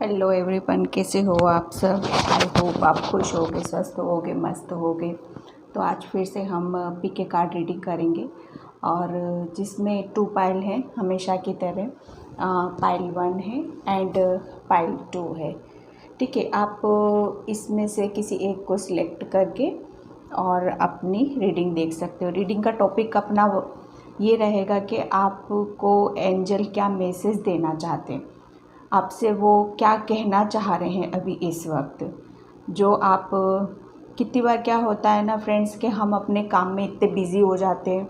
Hello everyone, कैसे हो आप सब। आई होप आप खुश होगे, स्वस्थ होगे, मस्त होगे। तो आज फिर से हम पीके कार्ड रीडिंग करेंगे और जिसमें 2 पाइल हैं हमेशा की तरह। पाइल 1 है एंड पाइल 2 है। ठीक है, आप इसमें से किसी एक को सिलेक्ट करके और अपनी रीडिंग देख सकते हो। रीडिंग का टॉपिक अपना ये रहेगा कि आपको एंजल क्या मैसेज देना चाहते हैं, आपसे वो क्या कहना चाह रहे हैं अभी इस वक्त। जो आप कितनी बार क्या होता है ना फ्रेंड्स, कि हम अपने काम में इतने बिज़ी हो जाते हैं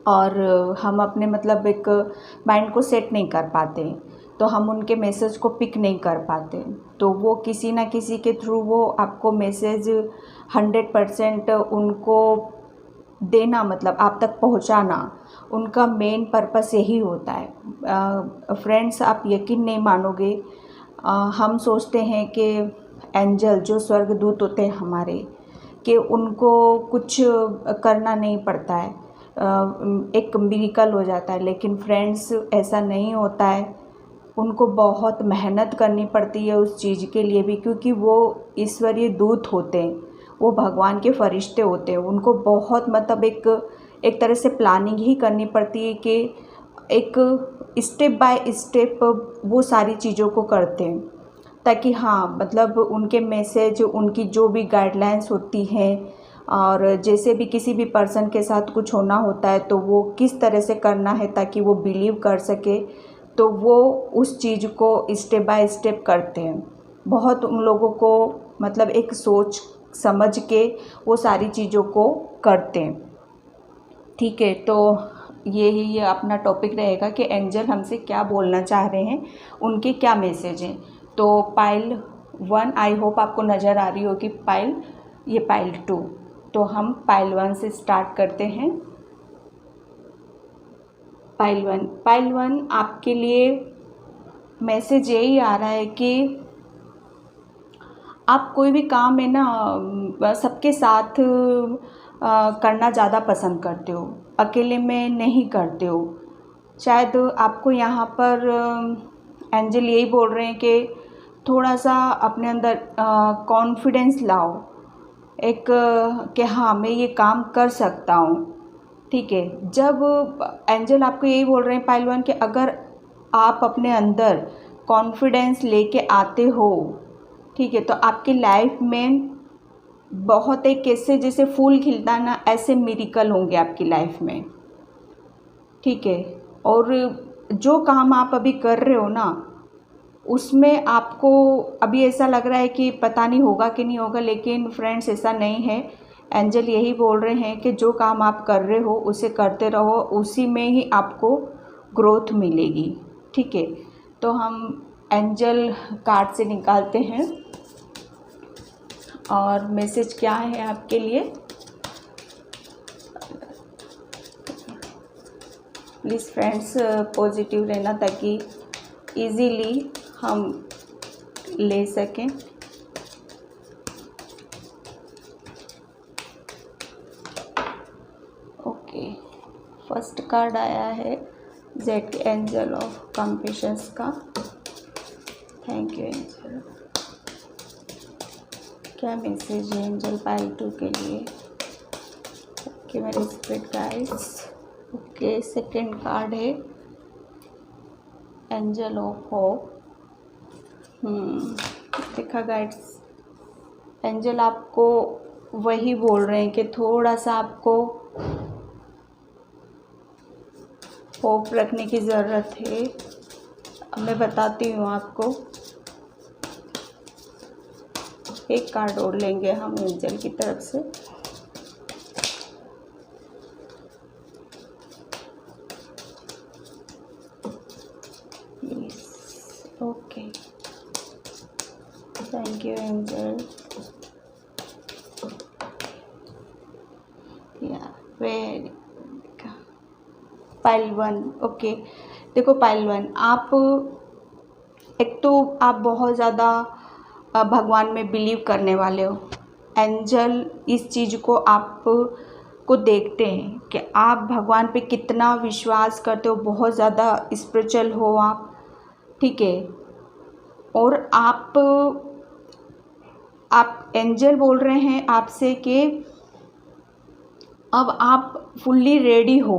और हम अपने मतलब एक माइंड को सेट नहीं कर पाते, तो हम उनके मैसेज को पिक नहीं कर पाते। तो वो किसी ना किसी के थ्रू वो आपको मैसेज 100% उनको देना, मतलब आप तक पहुंचाना, उनका मेन पर्पस यही होता है। फ्रेंड्स, आप यकीन नहीं मानोगे, हम सोचते हैं कि एंजल जो स्वर्गदूत होते हैं हमारे, कि उनको कुछ करना नहीं पड़ता है, एक मिरेकल हो जाता है। लेकिन फ्रेंड्स, ऐसा नहीं होता है। उनको बहुत मेहनत करनी पड़ती है उस चीज़ के लिए भी, क्योंकि वो ईश्वरीय दूत होते हैं, वो भगवान के फरिश्ते होते हैं। उनको बहुत मतलब एक तरह से प्लानिंग ही करनी पड़ती है कि एक स्टेप बाय स्टेप वो सारी चीज़ों को करते हैं, ताकि हाँ मतलब उनके मैसेज, उनकी जो भी गाइडलाइंस होती हैं, और जैसे भी किसी भी पर्सन के साथ कुछ होना होता है तो वो किस तरह से करना है ताकि वो बिलीव कर सके, तो वो उस चीज़ को स्टेप बाय स्टेप करते हैं। बहुत उन लोगों को मतलब एक सोच समझ के वो सारी चीज़ों को करते हैं। ठीक है, तो यही अपना टॉपिक रहेगा कि एंजल हमसे क्या बोलना चाह रहे हैं, उनके क्या मैसेज हैं। तो पाइल 1 आई होप आपको नज़र आ रही होगी पाइल, ये पाइल 2। तो हम पाइल 1 से स्टार्ट करते हैं। पाइल 1 आपके लिए मैसेज यही आ रहा है कि आप कोई भी काम है ना सबके साथ करना ज़्यादा पसंद करते हो, अकेले में नहीं करते हो। शायद आपको यहाँ पर एंजल यही बोल रहे हैं कि थोड़ा सा अपने अंदर कॉन्फिडेंस लाओ, एक कि हाँ मैं ये काम कर सकता हूँ। ठीक है, जब एंजल आपको यही बोल रहे हैं पाइल 1 कि अगर आप अपने अंदर कॉन्फिडेंस लेके आते हो, ठीक है, तो आपकी लाइफ में बहुत एक कैसे जैसे फूल खिलता ना, ऐसे मिरेकल होंगे आपकी लाइफ में। ठीक है, और जो काम आप अभी कर रहे हो ना, उसमें आपको अभी ऐसा लग रहा है कि पता नहीं होगा कि नहीं होगा, लेकिन फ्रेंड्स ऐसा नहीं है। एंजल यही बोल रहे हैं कि जो काम आप कर रहे हो उसे करते रहो, उसी में ही आपको ग्रोथ मिलेगी। ठीक है, तो हम एंजल कार्ड से निकालते हैं और मैसेज क्या है आपके लिए। प्लीज़ फ्रेंड्स पॉजिटिव रहना, ताकि इजीली हम ले सकें। ओके, फर्स्ट कार्ड आया है जेड एंजल ऑफ कंपैशंस का। Thank you angel. क्या मैसेज है एंजल पाइल 2 के लिए? ओके मेरे spirit guides. Okay, second card है एंजल ऑफ होप। देखा गाइड्स, एंजल आपको वही बोल रहे हैं कि थोड़ा सा आपको होप रखने की ज़रूरत है। अब मैं बताती हूँ आपको। एक कार्ड और लेंगे हम एंजल की तरफ से। Okay, thank you angel. या वेरी पाइल 1। ओके, देखो पाइल 1, आप एक तो आप बहुत ज़्यादा भगवान में बिलीव करने वाले हो। एंजल इस चीज़ को आप को देखते हैं कि आप भगवान पे कितना विश्वास करते हो, बहुत ज़्यादा स्पिरिचुअल हो आप। ठीक है, और आप एंजल बोल रहे हैं आपसे कि अब आप फुल्ली रेडी हो,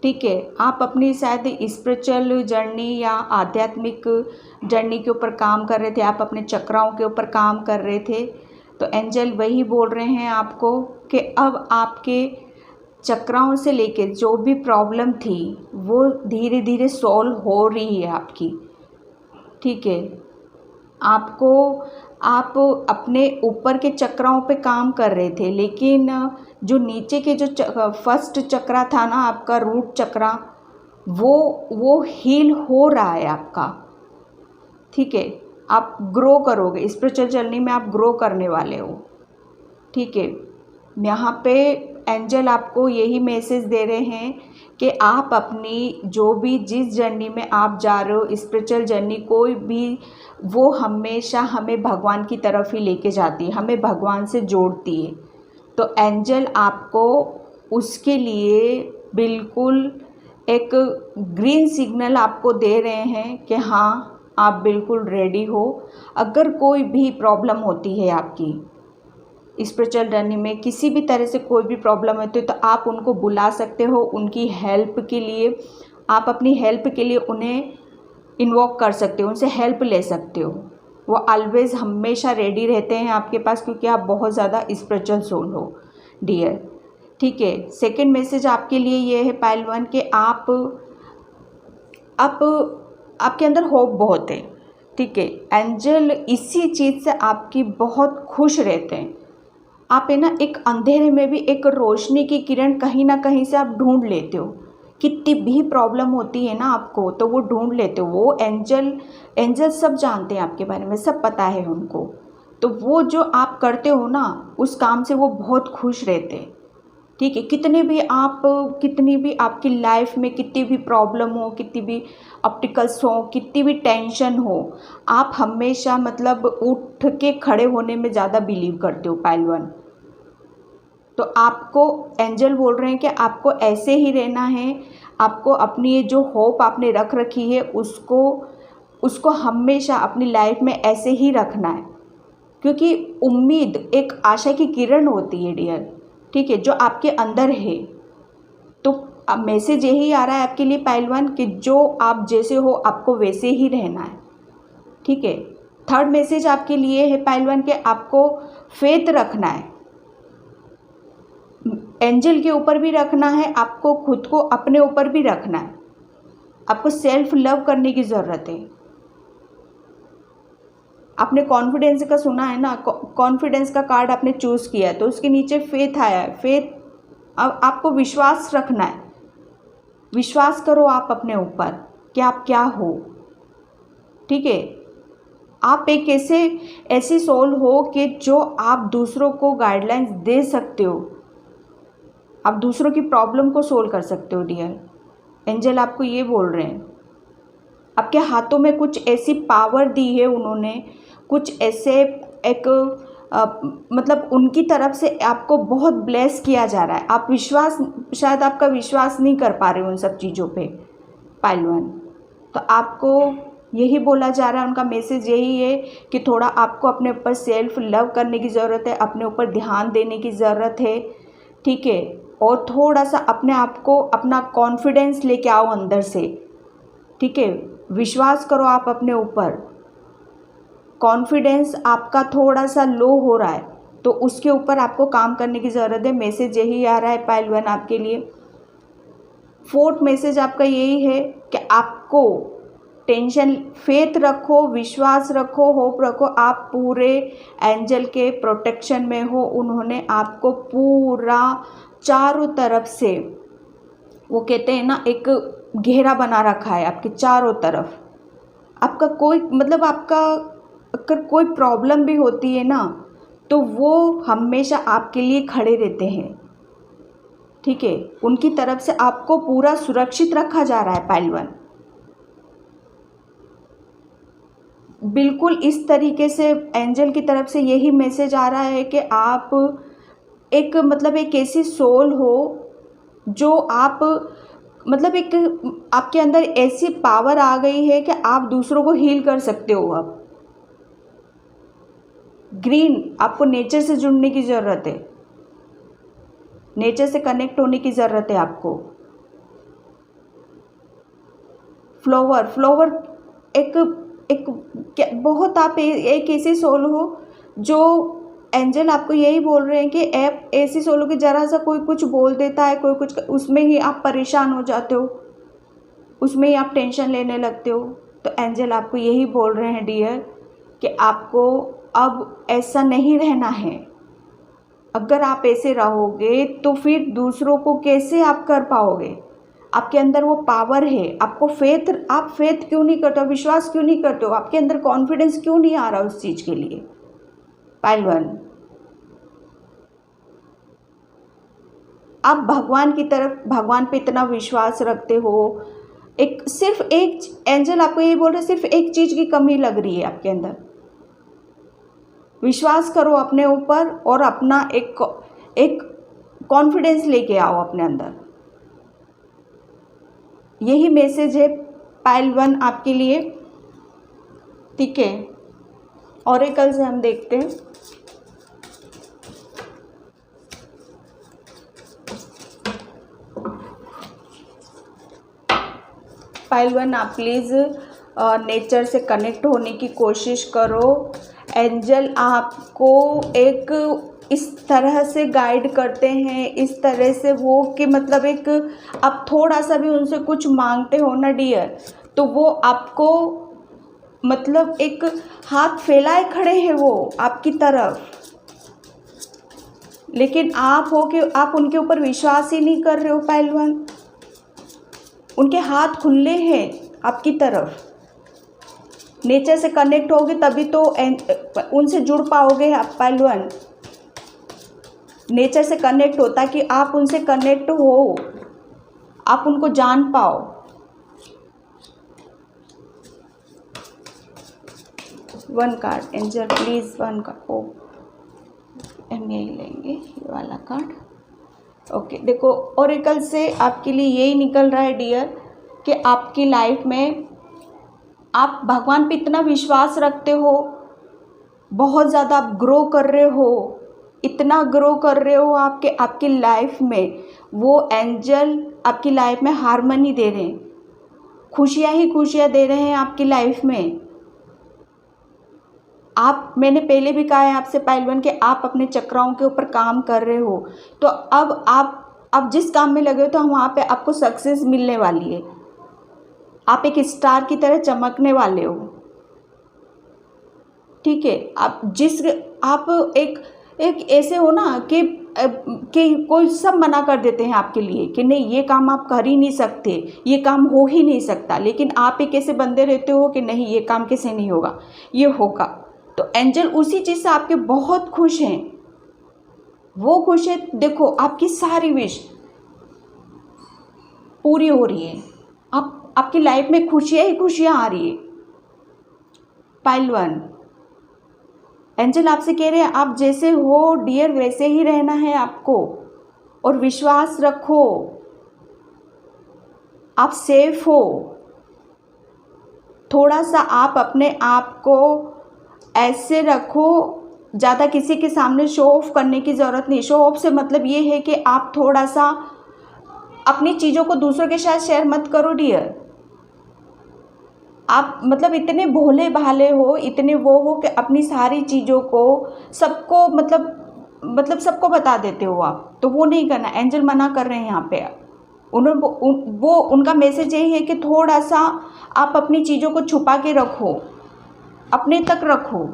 ठीक है। आप अपनी शायद स्पिरिचुअल जर्नी या आध्यात्मिक जर्नी के ऊपर काम कर रहे थे, आप अपने चक्राओं के ऊपर काम कर रहे थे। तो एंजल वही बोल रहे हैं आपको कि अब आपके चक्राओं से लेके जो भी प्रॉब्लम थी वो धीरे धीरे सॉल्व हो रही है आपकी, ठीक है। आप अपने ऊपर के चक्राओं पे काम कर रहे थे, लेकिन जो नीचे के जो फर्स्ट चक्रा था ना आपका, रूट चक्रा, वो हील हो रहा है आपका, ठीक है। आप ग्रो करोगे, स्पिरिचुअल जर्नी में आप ग्रो करने वाले हो, ठीक है। यहाँ पे एंजल आपको यही मैसेज दे रहे हैं कि आप अपनी जो भी जिस जर्नी में आप जा रहे हो, स्पिरिचुअल जर्नी कोई भी, वो हमेशा हमें भगवान की तरफ ही लेके जाती है, हमें भगवान से जोड़ती है। तो एंजल आपको उसके लिए बिल्कुल एक ग्रीन सिग्नल आपको दे रहे हैं कि हाँ आप बिल्कुल रेडी हो। अगर कोई भी प्रॉब्लम होती है आपकी स्पिरिचुअल जर्नी में, किसी भी तरह से कोई भी प्रॉब्लम होती है, तो आप उनको बुला सकते हो उनकी हेल्प के लिए। आप अपनी हेल्प के लिए उन्हें इन्वोक कर सकते हो, उनसे हेल्प ले सकते हो। वो ऑलवेज़ हमेशा रेडी रहते हैं आपके पास, क्योंकि आप बहुत ज़्यादा स्पिरिचुअल सोल हो डियर, ठीक है। सेकंड मैसेज आपके लिए ये है पाइल 1 कि आपके अंदर होप बहुत है, ठीक है। एंजल इसी चीज़ से आपकी बहुत खुश रहते हैं। आप है ना एक अंधेरे में भी एक रोशनी की किरण कहीं ना कहीं से आप ढूंढ लेते हो। कितनी भी प्रॉब्लम होती है ना आपको, तो वो ढूंढ लेते हो। वो एंजल सब जानते हैं आपके बारे में, सब पता है उनको। तो वो जो आप करते हो ना उस काम से वो बहुत खुश रहते हैं, ठीक है। कितनी भी आपकी लाइफ में कितनी भी प्रॉब्लम हो, कितनी भी ऑब्स्टिकल्स हो, कितनी भी टेंशन हो, आप हमेशा मतलब उठ के खड़े होने में ज़्यादा बिलीव करते हो पाइल 1। तो आपको एंजल बोल रहे हैं कि आपको ऐसे ही रहना है। आपको अपनी ये जो होप आपने रख रखी है उसको हमेशा अपनी लाइफ में ऐसे ही रखना है, क्योंकि उम्मीद एक आशा की किरण होती है डियर, ठीक है, जो आपके अंदर है। तो अब मैसेज यही आ रहा है आपके लिए पाइल 1 कि जो आप जैसे हो आपको वैसे ही रहना है, ठीक है। थर्ड मैसेज आपके लिए है पाइल 1 कि आपको फेथ रखना है, एंजल के ऊपर भी रखना है, आपको खुद को अपने ऊपर भी रखना है। आपको सेल्फ लव करने की ज़रूरत है। आपने कॉन्फिडेंस का सुना है ना, कॉन्फिडेंस का कार्ड आपने चूज़ किया है, तो उसके नीचे फेथ आया है। फेथ, अब आपको विश्वास रखना है। विश्वास करो आप अपने ऊपर कि आप क्या हो, ठीक है। आप एक ऐसी सोल हो कि जो आप दूसरों को गाइडलाइंस दे सकते हो, आप दूसरों की प्रॉब्लम को सोल्व कर सकते हो डियर। एंजल आपको ये बोल रहे हैं, आपके हाथों में कुछ ऐसी पावर दी है उन्होंने, कुछ ऐसे एक मतलब उनकी तरफ से आपको बहुत ब्लेस किया जा रहा है। आप शायद आपका विश्वास नहीं कर पा रहे हो उन सब चीज़ों पे पाइल 1। तो आपको यही बोला जा रहा है, उनका मैसेज यही है कि थोड़ा आपको अपने ऊपर सेल्फ लव करने की ज़रूरत है, अपने ऊपर ध्यान देने की ज़रूरत है, ठीक है। और थोड़ा सा अपने आप को, अपना कॉन्फिडेंस लेके आओ अंदर से, ठीक है। विश्वास करो आप अपने ऊपर। कॉन्फिडेंस आपका थोड़ा सा लो हो रहा है, तो उसके ऊपर आपको काम करने की ज़रूरत है। मैसेज यही आ रहा है पाइल 1 आपके लिए। फोर्थ मैसेज आपका यही है कि आपको टेंशन, फेथ रखो, विश्वास रखो, होप रखो। आप पूरे एंजल के प्रोटेक्शन में हो। उन्होंने आपको पूरा चारों तरफ से, वो कहते हैं ना, एक घेरा बना रखा है आपके चारों तरफ। आपका कोई मतलब आपका अगर कोई प्रॉब्लम भी होती है ना, तो वो हमेशा आपके लिए खड़े रहते हैं, ठीक है। उनकी तरफ से आपको पूरा सुरक्षित रखा जा रहा है पाइल 1। बिल्कुल इस तरीके से एंजल की तरफ से यही मैसेज आ रहा है कि आप एक ऐसी सोल हो जो आप मतलब एक आपके अंदर ऐसी पावर आ गई है कि आप दूसरों को हील कर सकते हो। अब ग्रीन, आपको नेचर से जुड़ने की ज़रूरत है, नेचर से कनेक्ट होने की ज़रूरत है आपको। फ्लावर, फ्लावर एक बहुत, आप एक ऐसी सोल हो जो एंजल आपको यही बोल रहे हैं कि आप ऐसी सोल हो कि ज़रा सा कोई कुछ बोल देता है, कोई कुछ, उसमें ही आप परेशान हो जाते हो, उसमें ही आप टेंशन लेने लगते हो। तो एंजल आपको यही बोल रहे हैं डियर कि आपको अब ऐसा नहीं रहना है। अगर आप ऐसे रहोगे तो फिर दूसरों को कैसे आप कर पाओगे? आपके अंदर वो पावर है, आपको फेथ, आप फेथ क्यों नहीं करते हो, विश्वास क्यों नहीं करते हो, आपके अंदर कॉन्फिडेंस क्यों नहीं आ रहा उस चीज़ के लिए? पाइल 1, आप भगवान की तरफ, भगवान पे इतना विश्वास रखते हो। एक सिर्फ एक एंजल आपको ये बोल रहे, सिर्फ एक चीज़ की कमी लग रही है आपके अंदर। विश्वास करो अपने ऊपर और अपना एक कॉन्फिडेंस लेके आओ अपने अंदर। यही मैसेज है पाइल 1 आपके लिए, ठीक है। ऑरेकल से हम देखते हैं। पाइल 1, आप प्लीज़ नेचर से कनेक्ट होने की कोशिश करो। एंजल आपको एक इस तरह से गाइड करते हैं, इस तरह से वो कि मतलब एक आप थोड़ा सा भी उनसे कुछ मांगते हो ना डियर, तो वो आपको मतलब एक हाथ फैलाए खड़े हैं वो आपकी तरफ। लेकिन आप हो कि आप उनके ऊपर विश्वास ही नहीं कर रहे हो पाइल 1। उनके हाथ खुले हैं आपकी तरफ। नेचर से कनेक्ट होगे तभी तो उनसे जुड़ पाओगे आप पाइल 1। नेचर से कनेक्ट हो ताकि आप उनसे कनेक्ट हो, आप उनको जान पाओ। One card angel please, one card. ओ, हम यही लेंगे ये वाला कार्ड। ओके, देखो ओरेकल से आपके लिए यही निकल रहा है डियर कि आपकी लाइफ में आप भगवान पे इतना विश्वास रखते हो, बहुत ज़्यादा आप ग्रो कर रहे हो, इतना ग्रो कर रहे हो आपके आपकी लाइफ में वो एंजल आपकी लाइफ में हार्मनी दे रहे हैं, खुशियाँ ही खुशियाँ दे रहे हैं आपकी लाइफ में। आप, मैंने पहले भी कहा है आपसे पाइल 1 कि आप अपने चक्राओं के ऊपर काम कर रहे हो, तो अब आप जिस काम में लगे हो तो वहाँ पे आपको सक्सेस मिलने वाली है। आप एक स्टार की तरह चमकने वाले हो, ठीक है। आप एक ऐसे हो ना कि कोई सब मना कर देते हैं आपके लिए कि नहीं ये काम आप कर ही नहीं सकते, ये काम हो ही नहीं सकता, लेकिन आप एक ऐसे बंदे रहते हो कि नहीं ये काम कैसे नहीं होगा, ये होगा। तो एंजल उसी चीज़ से आपके बहुत खुश हैं, वो खुश है। देखो आपकी सारी विश पूरी हो रही है, आपकी लाइफ में खुशियाँ ही खुशियाँ आ रही है। पाइल 1, एंजल आपसे कह रहे हैं आप जैसे हो डियर वैसे ही रहना है आपको, और विश्वास रखो, आप सेफ हो। थोड़ा सा आप अपने आप को ऐसे रखो, ज़्यादा किसी के सामने शो ऑफ करने की ज़रूरत नहीं। शो ऑफ से मतलब ये है कि आप थोड़ा सा अपनी चीज़ों को दूसरों के साथ शेयर मत करो डियर। आप मतलब इतने भोले भाले हो, इतने वो हो कि अपनी सारी चीज़ों को सबको मतलब सबको बता देते हो आप, तो वो नहीं करना। एंजल मना कर रहे हैं यहाँ पे। वो उनका मैसेज यही है कि थोड़ा सा आप अपनी चीज़ों को छुपा के रखो, अपने तक रखो,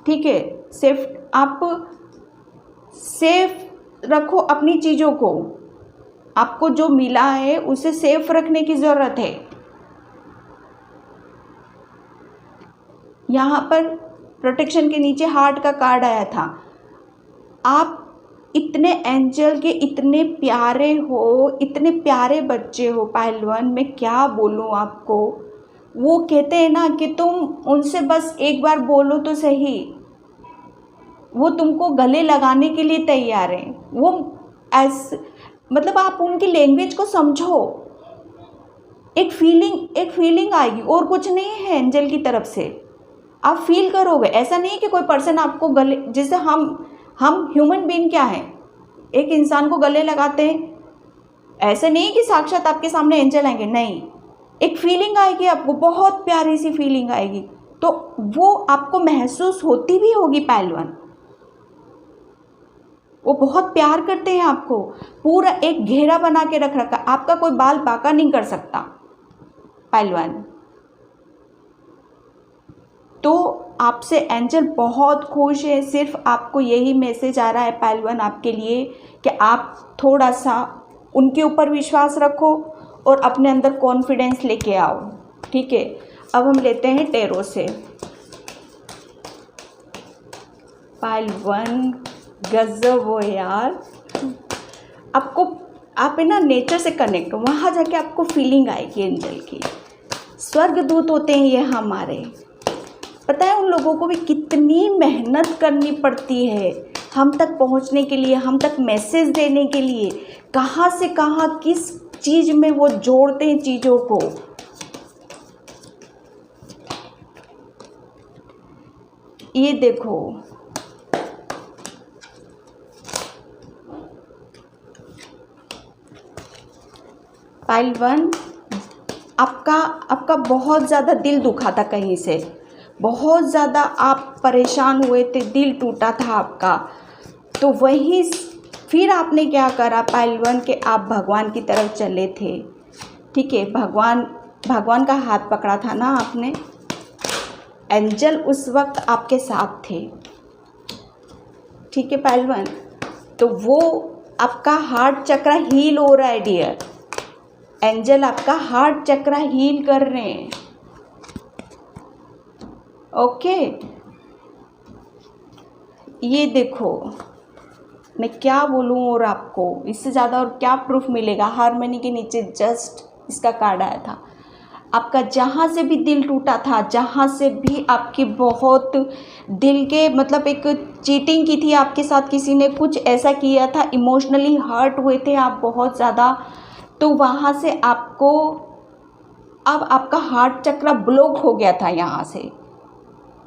ठीक है। आप सेफ रखो अपनी चीज़ों को, आपको जो मिला है उसे सेफ रखने की ज़रूरत है। यहाँ पर प्रोटेक्शन के नीचे हार्ट का कार्ड आया था। आप इतने एंजल के इतने प्यारे हो, इतने प्यारे बच्चे हो पाइल 1, मैं क्या बोलूँ आपको। वो कहते हैं ना कि तुम उनसे बस एक बार बोलो तो सही, वो तुमको गले लगाने के लिए तैयार हैं। वो मतलब आप उनकी लैंग्वेज को समझो, एक फीलिंग आएगी और कुछ नहीं है एंजल की तरफ से। आप फील करोगे, ऐसा नहीं कि कोई पर्सन आपको गले, जैसे हम ह्यूमन बीइंग क्या है, एक इंसान को गले लगाते हैं, ऐसे नहीं कि साक्षात आपके सामने एंजल आएंगे, नहीं, एक फीलिंग आएगी आपको, बहुत प्यारी सी फीलिंग आएगी, तो वो आपको महसूस होती भी होगी पहलवान। वो बहुत प्यार करते हैं आपको, पूरा एक घेरा बना के रख रखा, आपका कोई बाल बांका नहीं कर सकता पहलवान। तो आपसे एंजल बहुत खुश है, सिर्फ आपको यही मैसेज आ रहा है पहलवान आपके लिए कि आप थोड़ा सा उनके ऊपर विश्वास रखो और अपने अंदर कॉन्फिडेंस लेके आओ। ठीक है, अब हम लेते हैं टैरो से। पहलवान गजब हो यार, आपको आप है ना नेचर से कनेक्ट हो, वहाँ जाके आपको फीलिंग आएगी एंजल की। स्वर्गदूत होते हैं ये हमारे, पता है उन लोगों को भी कितनी मेहनत करनी पड़ती है हम तक पहुंचने के लिए, हम तक मैसेज देने के लिए, कहाँ से कहाँ किस चीज़ में वो जोड़ते हैं चीज़ों को। ये देखो, पहलवान आपका बहुत ज़्यादा दिल दुखा था कहीं से, बहुत ज़्यादा आप परेशान हुए थे, दिल टूटा था आपका। तो वहीं फिर आपने क्या करा पहलवान के, आप भगवान की तरफ चले थे। ठीक है, भगवान का हाथ पकड़ा था ना आपने, एंजल उस वक्त आपके साथ थे। ठीक है पहलवान, तो वो आपका हार्ट चक्र हील हो रहा है डियर, एंजल आपका हार्ट चक्र हील कर रहे हैं। ओके, ये देखो मैं क्या बोलूँ और आपको इससे ज़्यादा और क्या प्रूफ मिलेगा। हारमनी के नीचे जस्ट इसका कार्ड आया था। आपका जहाँ से भी दिल टूटा था, जहाँ से भी आपकी बहुत दिल के मतलब एक चीटिंग की थी आपके साथ, किसी ने कुछ ऐसा किया था, इमोशनली हर्ट हुए थे आप बहुत ज़्यादा, तो वहाँ से आपको अब आपका हार्ट चक्र ब्लॉक हो गया था यहाँ से,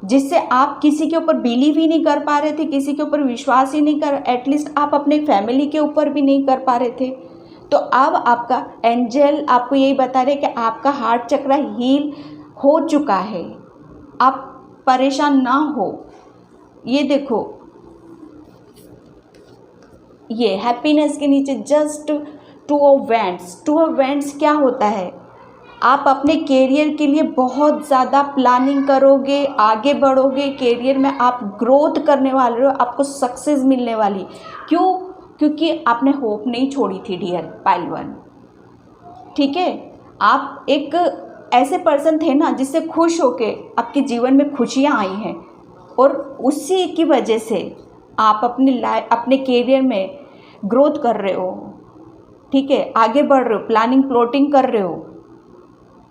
जिससे आप किसी के ऊपर बिलीव ही नहीं कर पा रहे थे, किसी के ऊपर विश्वास ही नहीं कर, एटलीस्ट आप अपने फैमिली के ऊपर भी नहीं कर पा रहे थे। तो अब आपका एंजल आपको यही बता रहे कि आपका हार्ट चक्र हील हो चुका है, आप परेशान ना हो। ये देखो, ये हैप्पीनेस के नीचे just two of wands. Two of wands क्या होता है, आप अपने कैरियर के लिए बहुत ज़्यादा प्लानिंग करोगे, आगे बढ़ोगे, कैरियर में आप ग्रोथ करने वाले हो, आपको सक्सेस मिलने वाली। क्यों? क्योंकि आपने होप नहीं छोड़ी थी डियर पहलवान। ठीक है, आप एक ऐसे पर्सन थे ना जिससे खुश होके आपके जीवन में खुशियाँ आई हैं, और उसी की वजह से आप अपने कैरियर में ग्रोथ कर रहे हो। ठीक है, आगे बढ़ रहे हो, प्लानिंग प्लॉटिंग कर रहे हो,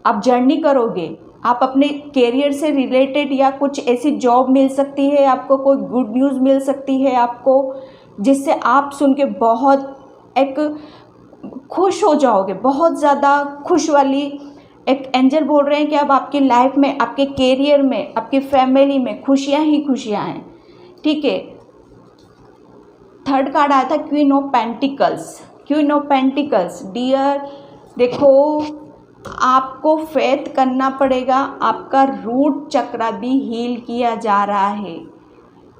आप जर्नी करोगे, आप अपने कैरियर से रिलेटेड या कुछ ऐसी जॉब मिल सकती है आपको, कोई गुड न्यूज़ मिल सकती है आपको, जिससे आप सुन के बहुत एक खुश हो जाओगे, बहुत ज़्यादा खुश वाली। एक एंजल बोल रहे हैं कि अब आपकी लाइफ में, आपके कैरियर में, आपकी फैमिली में खुशियाँ ही खुशियाँ हैं। ठीक है, थर्ड कार्ड आया था queen of pentacles. Queen of pentacles dear, देखो आपको फेथ करना पड़ेगा, आपका रूट चक्र भी हील किया जा रहा है।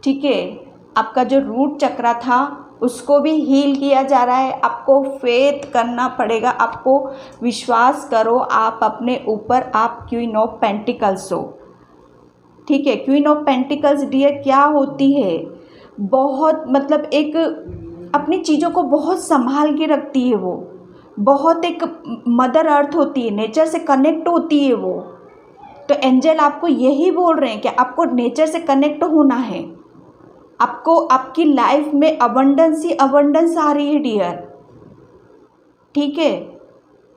ठीक है, आपका जो रूट चक्र था उसको भी हील किया जा रहा है, आपको फेथ करना पड़ेगा, आपको विश्वास करो आप अपने ऊपर, आप क्वीन ऑफ पेंटिकल्स हो। ठीक है, क्वीन ऑफ पेंटिकल्स डियर क्या होती है, बहुत मतलब एक अपनी चीज़ों को बहुत संभाल के रखती है, वो बहुत एक मदर अर्थ होती है, नेचर से कनेक्ट होती है वो। तो एंजल आपको यही बोल रहे हैं कि आपको नेचर से कनेक्ट होना है, आपको आपकी लाइफ में अबंडेंस ही अबंडेंस आ रही है डियर। ठीक है,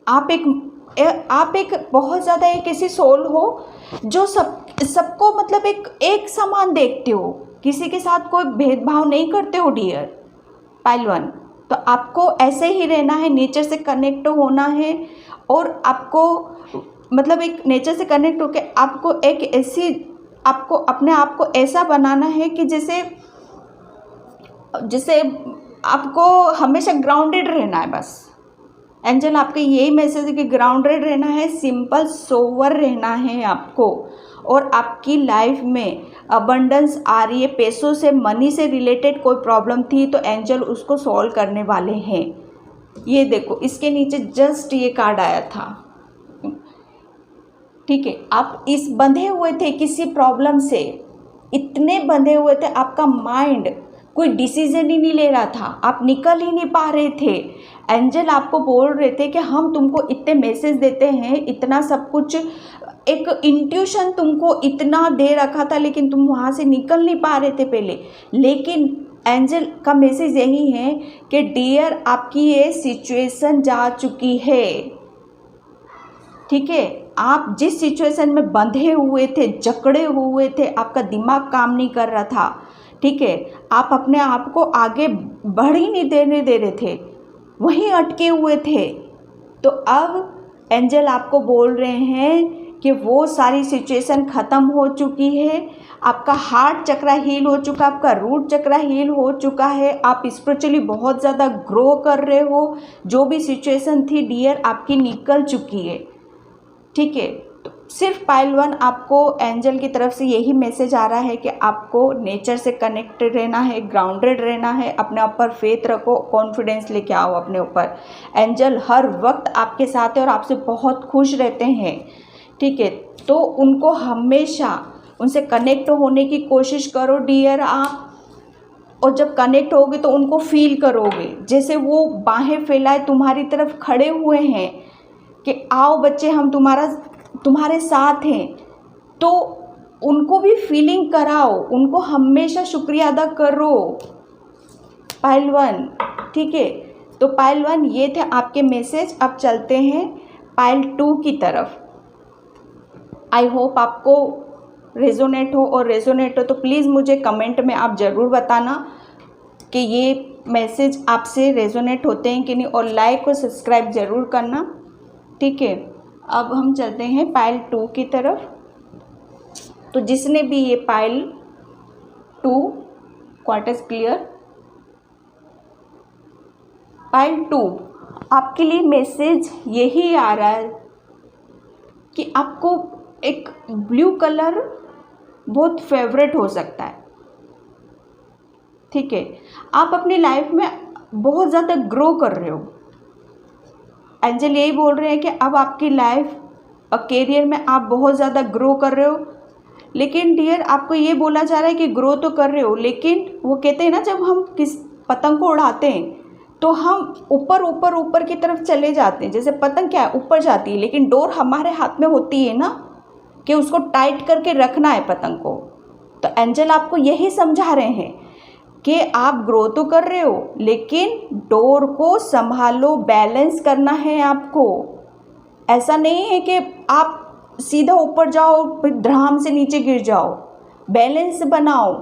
आप एक बहुत ज़्यादा एक ऐसी सोल हो जो सबको मतलब एक समान देखते हो, किसी के साथ कोई भेदभाव नहीं करते हो डियर पहलवान। तो आपको ऐसे ही रहना है, नेचर से कनेक्ट होना है और आपको मतलब एक नेचर से कनेक्ट होकर आपको एक ऐसी आपको अपने आप को ऐसा बनाना है कि जैसे आपको हमेशा ग्राउंडेड रहना है। बस एंजल आपके यही मैसेज है कि ग्राउंडेड रहना है, सिंपल सोवर रहना है आपको। और आपकी लाइफ में अबंडेंस आ रही है, पैसों से, मनी से रिलेटेड कोई प्रॉब्लम थी तो एंजल उसको सॉल्व करने वाले हैं। ये देखो, इसके नीचे जस्ट ये कार्ड आया था, ठीक है। आप इस बंधे हुए थे किसी प्रॉब्लम से, इतने बंधे हुए थे, आपका माइंड कोई डिसीजन ही नहीं ले रहा था, आप निकल ही नहीं पा रहे थे। एंजल आपको बोल रहे थे कि हम तुमको इतने मैसेज देते हैं, इतना सब कुछ, एक इंट्यूशन तुमको इतना दे रखा था, लेकिन तुम वहाँ से निकल नहीं पा रहे थे पहले। लेकिन एंजल का मैसेज यही है कि डियर, आपकी ये सिचुएशन जा चुकी है, ठीक है। आप जिस सिचुएशन में बंधे हुए थे, जकड़े हुए थे, आपका दिमाग काम नहीं कर रहा था, ठीक है, आप अपने आप को आगे बढ़ ही नहीं देने दे रहे थे, वहीं अटके हुए थे। तो अब एंजल आपको बोल रहे हैं कि वो सारी सिचुएशन ख़त्म हो चुकी है, आपका हार्ट चक्रा हील हो चुका, आपका रूट चक्रा हील हो चुका है, आप स्पिरिचुअली बहुत ज़्यादा ग्रो कर रहे हो। जो भी सिचुएशन थी डियर आपकी निकल चुकी है, ठीक है। तो सिर्फ पाइल 1 आपको एंजल की तरफ से यही मैसेज आ रहा है कि आपको नेचर से कनेक्टेड रहना है, ग्राउंडेड रहना है, अपने ऊपर फेथ रखो, कॉन्फिडेंस लेके आओ अपने ऊपर। एंजल हर वक्त आपके साथ है और आपसे बहुत खुश रहते हैं, ठीक है। तो उनको हमेशा उनसे कनेक्ट होने की कोशिश करो डियर आप, और जब कनेक्ट होगे तो उनको फील करोगे जैसे वो बाहें फैलाए तुम्हारी तरफ खड़े हुए हैं कि आओ बच्चे, हम तुम्हारे साथ हैं। तो उनको भी फीलिंग कराओ, उनको हमेशा शुक्रिया अदा करो पाइल 1, ठीक है। तो पाइल 1 ये थे आपके मैसेज। अब चलते हैं पाइल 2 की तरफ। आई होप आपको रेजोनेट हो, और रेजोनेट हो तो प्लीज़ मुझे कमेंट में आप ज़रूर बताना कि ये मैसेज आपसे रेजोनेट होते हैं कि नहीं, और लाइक और सब्सक्राइब ज़रूर करना, ठीक है। अब हम चलते हैं पाइल 2 की तरफ। तो जिसने भी ये पाइल 2 क्वार्टर्स क्लियर, पाइल 2 आपके लिए मैसेज यही आ रहा है कि आपको एक ब्लू कलर बहुत फेवरेट हो सकता है, ठीक है। आप अपनी लाइफ में बहुत ज़्यादा ग्रो कर रहे हो। एंजल यही बोल रहे हैं कि अब आपकी लाइफ और करियर में आप बहुत ज़्यादा ग्रो कर रहे हो। लेकिन डियर आपको ये बोला जा रहा है कि ग्रो तो कर रहे हो, लेकिन वो कहते हैं ना, जब हम किस पतंग को उड़ाते हैं तो हम ऊपर ऊपर ऊपर की तरफ चले जाते हैं। जैसे पतंग क्या है, ऊपर जाती है, लेकिन डोर हमारे हाथ में होती है ना, कि उसको टाइट करके रखना है पतंग को। तो एंजल आपको यही समझा रहे हैं कि आप ग्रो तो कर रहे हो, लेकिन डोर को संभालो, बैलेंस करना है आपको। ऐसा नहीं है कि आप सीधा ऊपर जाओ फिर धड़ाम से नीचे गिर जाओ। बैलेंस बनाओ,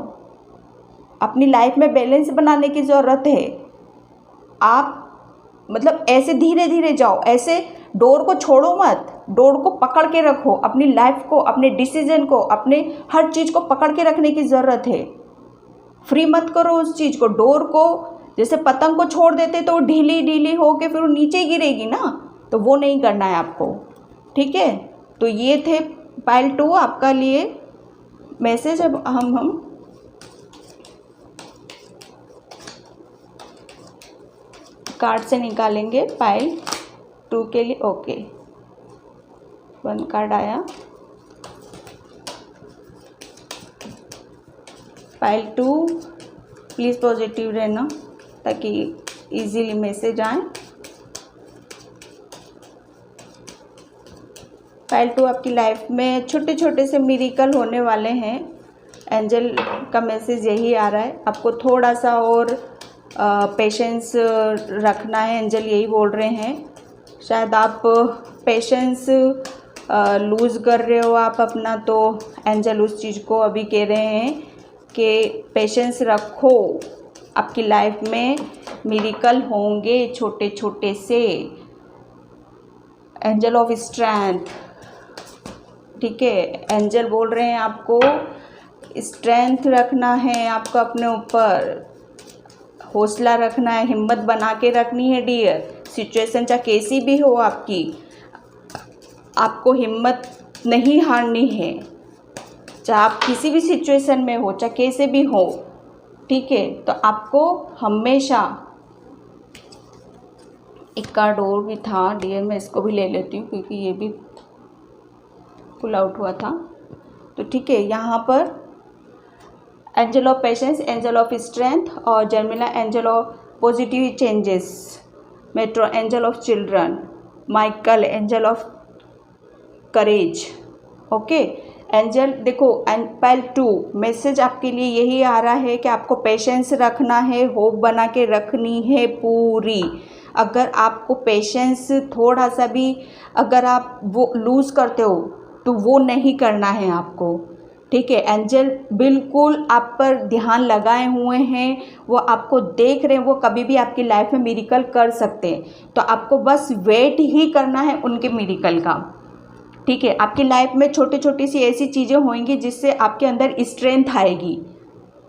अपनी लाइफ में बैलेंस बनाने की ज़रूरत है। आप मतलब ऐसे धीरे धीरे जाओ, ऐसे डोर को छोड़ो मत, डोर को पकड़ के रखो। अपनी लाइफ को, अपने डिसीजन को, अपने हर चीज़ को पकड़ के रखने की ज़रूरत है। फ्री मत करो उस चीज़ को, डोर को। जैसे पतंग को छोड़ देते तो ढीली ढीली हो के फिर वो नीचे गिरेगी ना, तो वो नहीं करना है आपको, ठीक है। तो ये थे पाइल 2 आपका लिए मैसेज। अब हम कार्ड से निकालेंगे पाइल 2 के लिए। ओके, 1 कार्ड आया। पाइल 2 प्लीज़ पॉजिटिव रहना ताकि इजीली मैसेज आए। पाइल 2 आपकी लाइफ में छोटे छोटे से मिरेकल होने वाले हैं। एंजल का मैसेज यही आ रहा है, आपको थोड़ा सा और पेशेंस रखना है। एंजल यही बोल रहे हैं, शायद आप पेशेंस लूज़ कर रहे हो आप अपना, तो एंजल उस चीज़ को अभी कह रहे हैं कि पेशेंस रखो, आपकी लाइफ में मिरेकल होंगे छोटे छोटे से। एंजल ऑफ स्ट्रेंथ, ठीक है, एंजल बोल रहे हैं आपको स्ट्रेंथ रखना है, आपको अपने ऊपर हौसला रखना है, हिम्मत बना के रखनी है डियर। सिचुएशन चाहे कैसी भी हो आपकी, आपको हिम्मत नहीं हारनी है, चाहे आप किसी भी सिचुएशन में हो, चाहे कैसे भी हो, ठीक है। तो आपको हमेशा, एक कार्ड और भी था डियर, मैं इसको भी ले लेती हूँ क्योंकि ये भी पुल आउट हुआ था। तो ठीक है, यहाँ पर angel of patience, angel of strength और जर्मिला angel of positive changes, metro angel of children, Michael angel of courage. Okay angel, देखो पाइल 2 मैसेज आपके लिए यही आ रहा है कि आपको पेशेंस रखना है, होप बना के रखनी है पूरी। अगर आपको पेशेंस थोड़ा सा भी अगर आप वो लूज़ करते हो तो वो नहीं करना है आपको, ठीक है। एंजल बिल्कुल आप पर ध्यान लगाए हुए हैं, वो आपको देख रहे हैं, वो कभी भी आपकी लाइफ में मिरेकल कर सकते हैं। तो आपको बस वेट ही करना है उनके मिरेकल का, ठीक है। आपकी लाइफ में छोटी छोटी सी ऐसी चीज़ें होंगी जिससे आपके अंदर स्ट्रेंथ आएगी,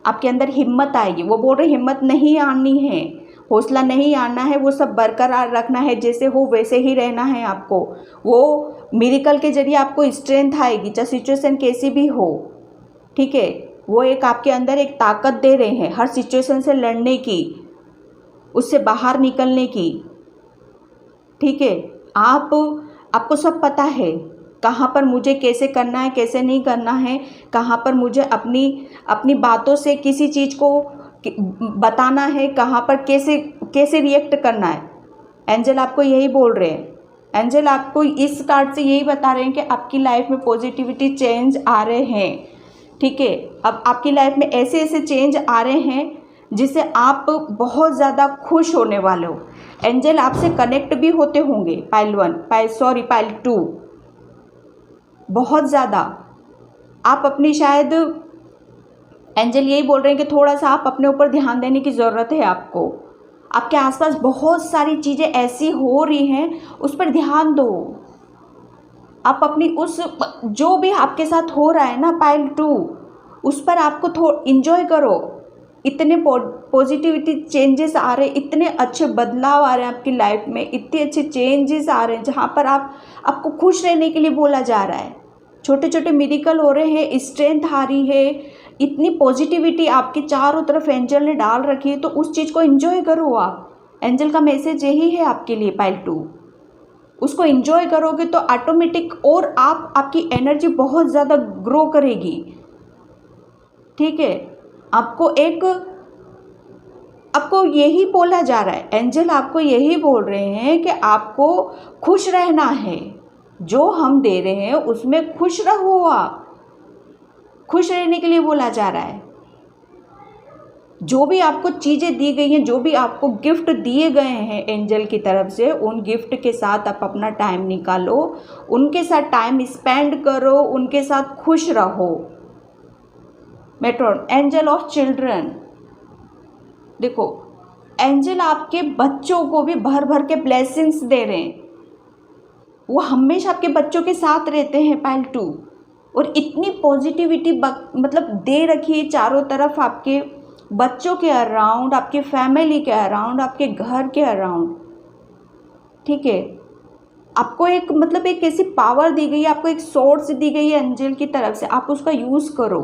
आपके अंदर हिम्मत आएगी। वो बोल रहे हिम्मत नहीं आनी है, हौसला नहीं आना है, वो सब बरकरार रखना है, जैसे हो वैसे ही रहना है आपको। वो मिरेकल के जरिए आपको स्ट्रेंथ आएगी, चाहे सिचुएशन कैसी भी हो, ठीक है। वो एक आपके अंदर एक ताकत दे रहे हैं हर सिचुएशन से लड़ने की, उससे बाहर निकलने की, ठीक है। आपको सब पता है कहाँ पर मुझे कैसे करना है, कैसे नहीं करना है, कहाँ पर मुझे अपनी बातों से किसी चीज़ को बताना है, कहाँ पर कैसे रिएक्ट करना है। एंजल आपको यही बोल रहे हैं, एंजल आपको इस कार्ड से यही बता रहे हैं कि आपकी लाइफ में पॉजिटिविटी चेंज आ रहे हैं, ठीक है। अब आपकी लाइफ में ऐसे ऐसे चेंज आ रहे हैं जिससे आप बहुत ज़्यादा खुश होने वाले हो। एंजल आपसे कनेक्ट भी होते होंगे पाइल 2 बहुत ज़्यादा। आप अपनी शायद, एंजल यही बोल रहे हैं कि थोड़ा सा आप अपने ऊपर ध्यान देने की ज़रूरत है आपको। आपके आसपास बहुत सारी चीज़ें ऐसी हो रही हैं, उस पर ध्यान दो। आप अपनी उस जो भी आपके साथ हो रहा है ना पाइल 2, उस पर आपको इंजॉय करो। इतने पॉजिटिविटी चेंजेस आ रहे हैं, इतने अच्छे बदलाव आ रहे हैं आपकी लाइफ में, इतने अच्छे चेंजेस आ रहे हैं जहाँ पर आपको खुश रहने के लिए बोला जा रहा है। छोटे छोटे मिरेकल हो रहे हैं, स्ट्रेंथ आ रही है, इतनी पॉजिटिविटी आपके चारों तरफ एंजल ने डाल रखी है, तो उस चीज़ को एंजॉय करो आप। एंजल का मैसेज यही है आपके लिए पाइल 2, उसको एंजॉय करोगे तो ऑटोमेटिक और आपकी एनर्जी बहुत ज़्यादा ग्रो करेगी, ठीक है। आपको यही बोला जा रहा है, एंजल आपको यही बोल रहे हैं कि आपको खुश रहना है, जो हम दे रहे हैं उसमें खुश रहो। आप खुश रहने के लिए बोला जा रहा है। जो भी आपको चीज़ें दी गई हैं, जो भी आपको गिफ्ट दिए गए हैं एंजल की तरफ से, उन गिफ्ट के साथ आप अपना टाइम निकालो, उनके साथ टाइम स्पेंड करो, उनके साथ खुश रहो। मेट्रॉन एंजल ऑफ चिल्ड्रन, देखो एंजल आपके बच्चों को भी भर भर के ब्लेसिंग्स दे रहे हैं। वो हमेशा आपके बच्चों के साथ रहते हैं पाइल 2, और इतनी पॉजिटिविटी मतलब दे रखी है चारों तरफ, आपके बच्चों के अराउंड, आपके फैमिली के अराउंड, आपके घर के अराउंड, ठीक है। आपको एक ऐसी पावर दी गई है, आपको एक सोर्स दी गई है एंजल की तरफ से, आप उसका यूज़ करो।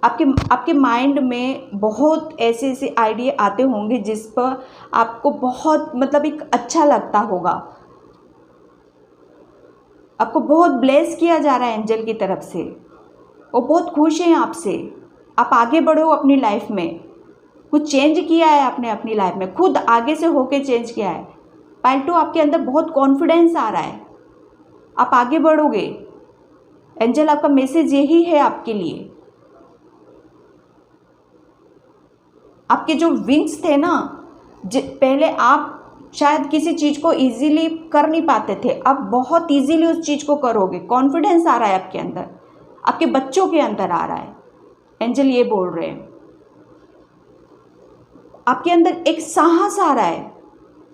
आपके माइंड में बहुत ऐसे ऐसे आइडिया आते होंगे जिस पर आपको बहुत एक अच्छा लगता होगा। आपको बहुत ब्लेस किया जा रहा है एंजल की तरफ से, वो बहुत खुश हैं आपसे। आप आगे बढ़ो अपनी लाइफ में, कुछ चेंज किया है आपने अपनी लाइफ में, खुद आगे से होके चेंज किया है। पाइल 2 आपके अंदर बहुत कॉन्फिडेंस आ रहा है, आप आगे बढ़ोगे। एंजल आपका मैसेज यही है आपके लिए। आपके जो विंग्स थे ना, पहले आप शायद किसी चीज़ को इजीली कर नहीं पाते थे, अब बहुत इजीली उस चीज़ को करोगे। कॉन्फिडेंस आ रहा है आपके अंदर, आपके बच्चों के अंदर आ रहा है। एंजल ये बोल रहे हैं आपके अंदर एक साहस आ रहा है,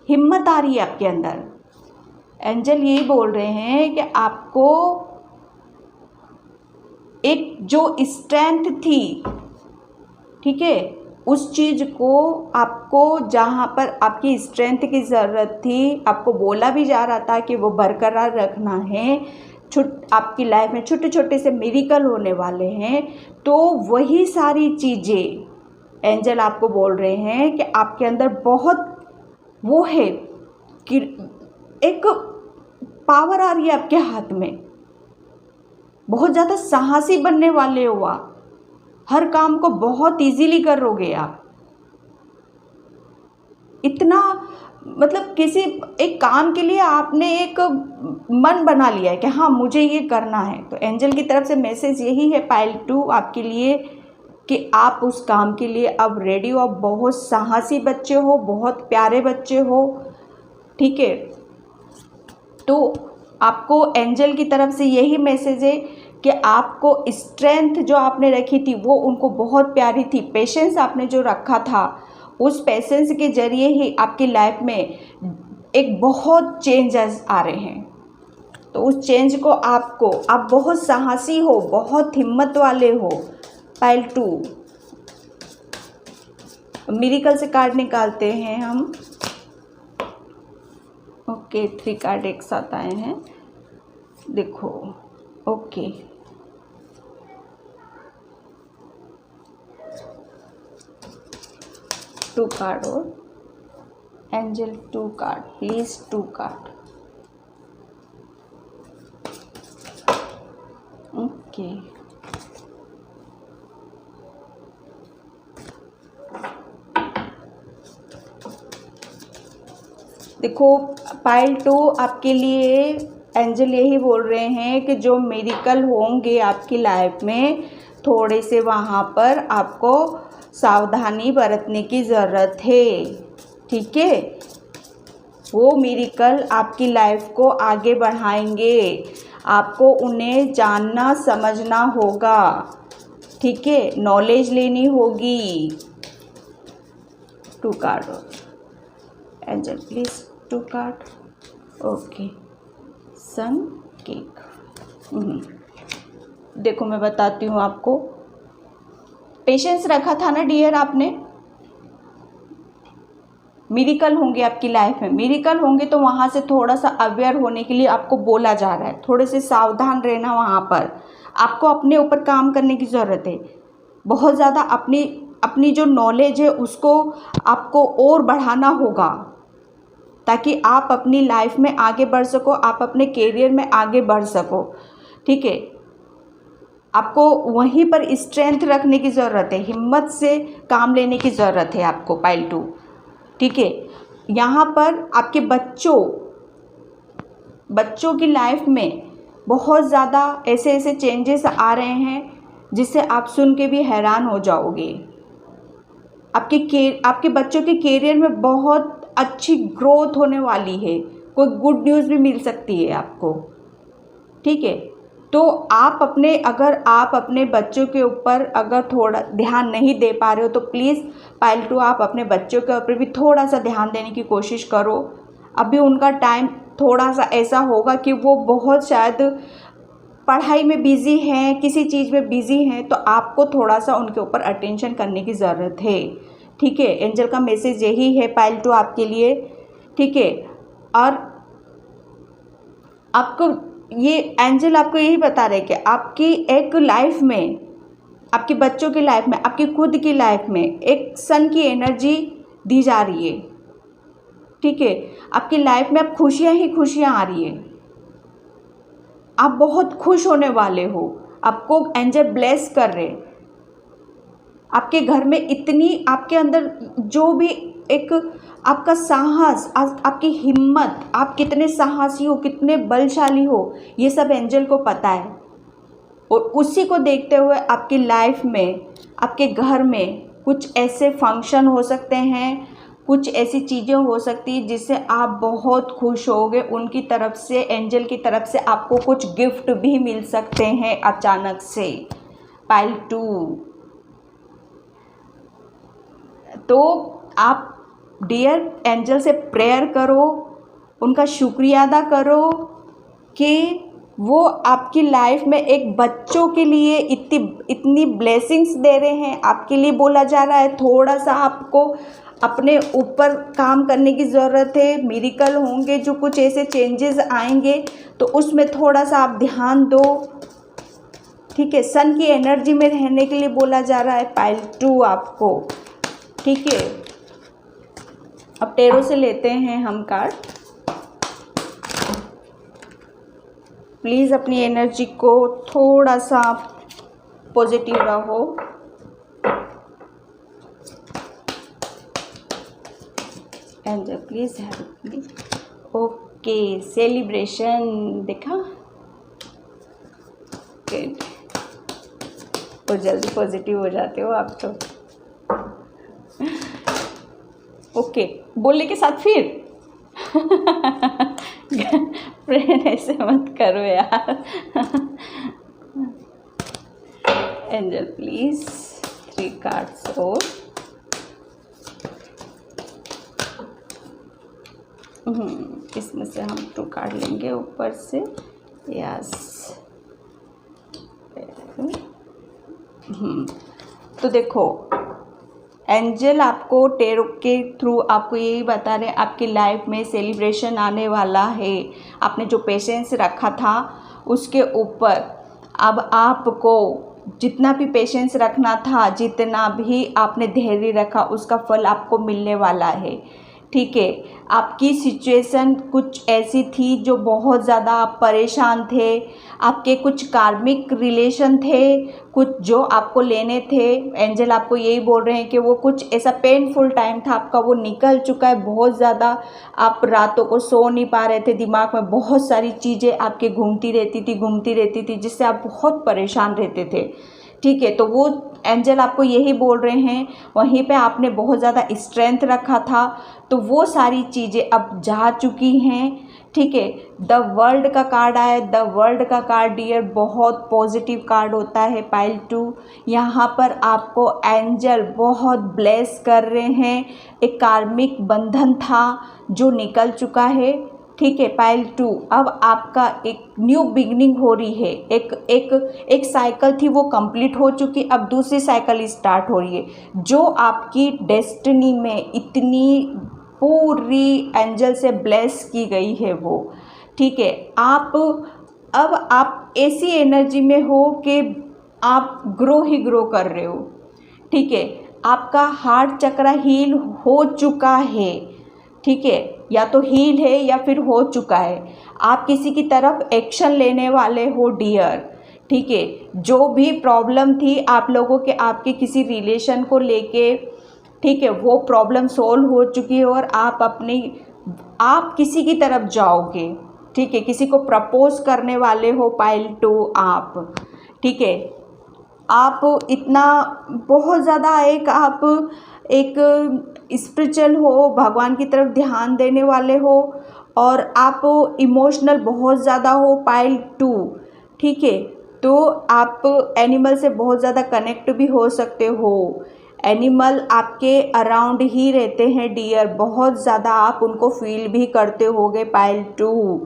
हिम्मत आ रही है आपके अंदर। एंजल यही बोल रहे हैं कि आपको एक जो स्ट्रेंथ थी, ठीक है, उस चीज़ को आपको जहाँ पर आपकी स्ट्रेंथ की ज़रूरत थी, आपको बोला भी जा रहा था कि वो बरकरार रखना है। आपकी लाइफ में छोटे छोटे से मिरेकल होने वाले हैं, तो वही सारी चीज़ें एंजल आपको बोल रहे हैं कि आपके अंदर बहुत वो है कि एक पावर आ रही है आपके हाथ में, बहुत ज़्यादा साहसी बनने वाले हो आप, हर काम को बहुत इजीली करोगे आप। इतना मतलब किसी एक काम के लिए आपने एक मन बना लिया है कि हाँ मुझे ये करना है। तो एंजल की तरफ से मैसेज यही है पाइल 2 आपके लिए कि आप उस काम के लिए अब रेडी हो। आप बहुत साहसी बच्चे हो, बहुत प्यारे बच्चे हो, ठीक है। तो आपको एंजल की तरफ से यही मैसेज है कि आपको स्ट्रेंथ जो आपने रखी थी वो उनको बहुत प्यारी थी। पेशेंस आपने जो रखा था, उस पेशेंस के जरिए ही आपकी लाइफ में एक बहुत चेंजेस आ रहे हैं। तो उस चेंज को आप बहुत साहसी हो, बहुत हिम्मत वाले हो। पाइल 2 मिरेकल से कार्ड निकालते हैं हम। ओके, 3 कार्ड एक साथ आए हैं, देखो। ओके, टू कार्ड और angel 2 card, please 2 card. Okay, देखो पाइल 2 आपके लिए एंजल यही बोल रहे हैं कि जो मिरेकल होंगे आपकी लाइफ में, थोड़े से वहाँ पर आपको सावधानी बरतने की ज़रूरत है, ठीक है। वो मिरेकल आपकी लाइफ को आगे बढ़ाएंगे, आपको उन्हें जानना समझना होगा, ठीक है, नॉलेज लेनी होगी। 2 card angel please 2 card. Okay, sun cake. देखो मैं बताती हूँ आपको, पेशेंस रखा था ना डियर आपने, मिरेकल होंगे आपकी लाइफ में। मिरेकल होंगे तो वहाँ से थोड़ा सा अवेयर होने के लिए आपको बोला जा रहा है, थोड़े से सावधान रहना। वहाँ पर आपको अपने ऊपर काम करने की ज़रूरत है, बहुत ज़्यादा अपनी जो नॉलेज है उसको आपको और बढ़ाना होगा, ताकि आप अपनी लाइफ में आगे बढ़ सको, आप अपने कैरियर में आगे बढ़ सको, ठीक है। आपको वहीं पर स्ट्रेंथ रखने की ज़रूरत है, हिम्मत से काम लेने की ज़रूरत है आपको पाइल 2, ठीक है। यहाँ पर आपके बच्चों की लाइफ में बहुत ज़्यादा ऐसे चेंजेस आ रहे हैं जिससे आप सुन के भी हैरान हो जाओगे। आपके बच्चों के कैरियर में बहुत अच्छी ग्रोथ होने वाली है, कोई गुड न्यूज़ भी मिल सकती है आपको, ठीक है। तो अगर आप अपने बच्चों के ऊपर अगर थोड़ा ध्यान नहीं दे पा रहे हो तो प्लीज़ पाइल 2 आप अपने बच्चों के ऊपर भी थोड़ा सा ध्यान देने की कोशिश करो। अभी उनका टाइम थोड़ा सा ऐसा होगा कि वो बहुत शायद पढ़ाई में बिज़ी हैं, किसी चीज़ में बिज़ी हैं, तो आपको थोड़ा सा उनके ऊपर अटेंशन करने की ज़रूरत है, ठीक है। एंजल का मैसेज यही है पाइल 2 आपके लिए, ठीक है। और आपको ये एंजल आपको यही बता रहे कि आपकी एक लाइफ में, आपके बच्चों की लाइफ में, आपकी खुद की लाइफ में एक सन की एनर्जी दी जा रही है, ठीक है। आपकी लाइफ में अब खुशियाँ ही खुशियाँ आ रही है, आप बहुत खुश होने वाले हो, आपको एंजल ब्लेस कर रहे। आपके घर में इतनी, आपके अंदर जो भी एक आपका साहस, आपकी हिम्मत, आप कितने साहसी हो, कितने बलशाली हो, ये सब एंजल को पता है। और उसी को देखते हुए आपकी लाइफ में, आपके घर में कुछ ऐसे फंक्शन हो सकते हैं, कुछ ऐसी चीज़ें हो सकती हैं जिससे आप बहुत खुश होगे। उनकी तरफ से, एंजल की तरफ से आपको कुछ गिफ्ट भी मिल सकते हैं अचानक से। पाइल 2 तो आप डियर एंजल से प्रेयर करो, उनका शुक्रिया अदा करो कि वो आपकी लाइफ में एक बच्चों के लिए इतनी ब्लेसिंग्स दे रहे हैं। आपके लिए बोला जा रहा है थोड़ा सा आपको अपने ऊपर काम करने की ज़रूरत है। मिरेकल होंगे, जो कुछ ऐसे चेंजेस आएंगे तो उसमें थोड़ा सा आप ध्यान दो, ठीक है। सन की एनर्जी में रहने के लिए बोला जा रहा है पाइल 2 आपको, ठीक है। अब टेरो से लेते हैं हम कार्ड। प्लीज़ अपनी एनर्जी को थोड़ा सा पॉजिटिव रहो। Angel please help me. Okay, celebration देखा, गुड। तो जल्दी पॉजिटिव हो जाते हो आप तो। ओके, बोलने के साथ फिर फ्रेंड ऐसे मत करो यार। एंजल प्लीज 3 कार्ड्स और इसमें से हम 2 कार्ड लेंगे ऊपर से। यस, तो देखो एंजल आपको टेरो के थ्रू आपको यही बता रहे हैं आपकी लाइफ में सेलिब्रेशन आने वाला है। आपने जो पेशेंस रखा था उसके ऊपर अब आपको जितना भी पेशेंस रखना था, जितना भी आपने धैर्य रखा, उसका फल आपको मिलने वाला है, ठीक है। आपकी सिचुएशन कुछ ऐसी थी जो बहुत ज़्यादा आप परेशान थे, आपके कुछ कार्मिक रिलेशन थे, कुछ जो आपको लेने थे। एंजल आपको यही बोल रहे हैं कि वो कुछ ऐसा पेनफुल टाइम था आपका, वो निकल चुका है। बहुत ज़्यादा आप रातों को सो नहीं पा रहे थे, दिमाग में बहुत सारी चीज़ें आपके घूमती रहती थी जिससे आप बहुत परेशान रहते थे, ठीक है। तो वो एंजल आपको यही बोल रहे हैं, वहीं पे आपने बहुत ज़्यादा स्ट्रेंथ रखा था, तो वो सारी चीज़ें अब जा चुकी हैं, ठीक है। द वर्ल्ड का कार्ड आया। द वर्ल्ड का कार्ड डियर बहुत पॉजिटिव कार्ड होता है पाइल 2। यहाँ पर आपको एंजल बहुत ब्लेस कर रहे हैं। एक कार्मिक बंधन था जो निकल चुका है, ठीक है। पाइल 2, अब आपका एक न्यू बिगनिंग हो रही है। एक साइकिल थी वो कंप्लीट हो चुकी, अब दूसरी साइकिल स्टार्ट हो रही है, जो आपकी डेस्टिनी में इतनी पूरी एंजल से ब्लेस की गई है वो, ठीक है। अब आप ऐसी एनर्जी में हो कि आप ग्रो कर रहे हो, ठीक है। आपका हार्ट चक्र हील हो चुका है, ठीक है, या तो हील है या फिर हो चुका है। आप किसी की तरफ एक्शन लेने वाले हो डियर, ठीक है। जो भी प्रॉब्लम थी आप लोगों के, आपके किसी रिलेशन को लेके, ठीक है, वो प्रॉब्लम सोल्व हो चुकी है और आप किसी की तरफ जाओगे, ठीक है। किसी को प्रपोज करने वाले हो पाइल 2 आप, ठीक है। आप इतना बहुत ज़्यादा आप एक स्पिरिचुअल हो, भगवान की तरफ ध्यान देने वाले हो, और आप इमोशनल बहुत ज़्यादा हो पाइल 2, ठीक है। तो आप एनिमल से बहुत ज़्यादा कनेक्ट भी हो सकते हो। एनिमल आपके अराउंड ही रहते हैं डियर, बहुत ज़्यादा आप उनको फील भी करते होगे पाइल 2,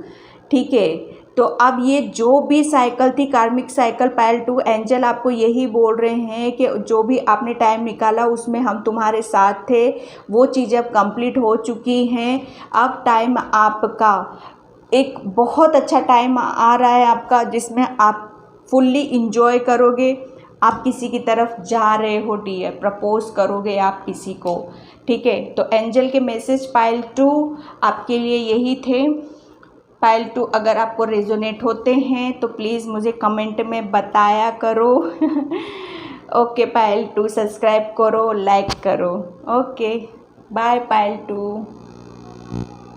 ठीक है। तो अब ये जो भी साइकिल थी, कार्मिक साइकिल, पाइल 2 एंजल आपको यही बोल रहे हैं कि जो भी आपने टाइम निकाला उसमें हम तुम्हारे साथ थे, वो चीज़ें अब कंप्लीट हो चुकी हैं। अब टाइम आपका एक बहुत अच्छा टाइम आ रहा है आपका, जिसमें आप फुल्ली इंजॉय करोगे। आप किसी की तरफ जा रहे हो डियर, प्रपोज करोगे आप किसी को, ठीक है। तो एंजल के मैसेज पाइल 2 आपके लिए यही थे। पाइल 2 अगर आपको रेजोनेट होते हैं तो प्लीज़ मुझे कमेंट में बताया करो। ओके पाइल 2, सब्सक्राइब करो, लाइक करो। Okay bye pile 2।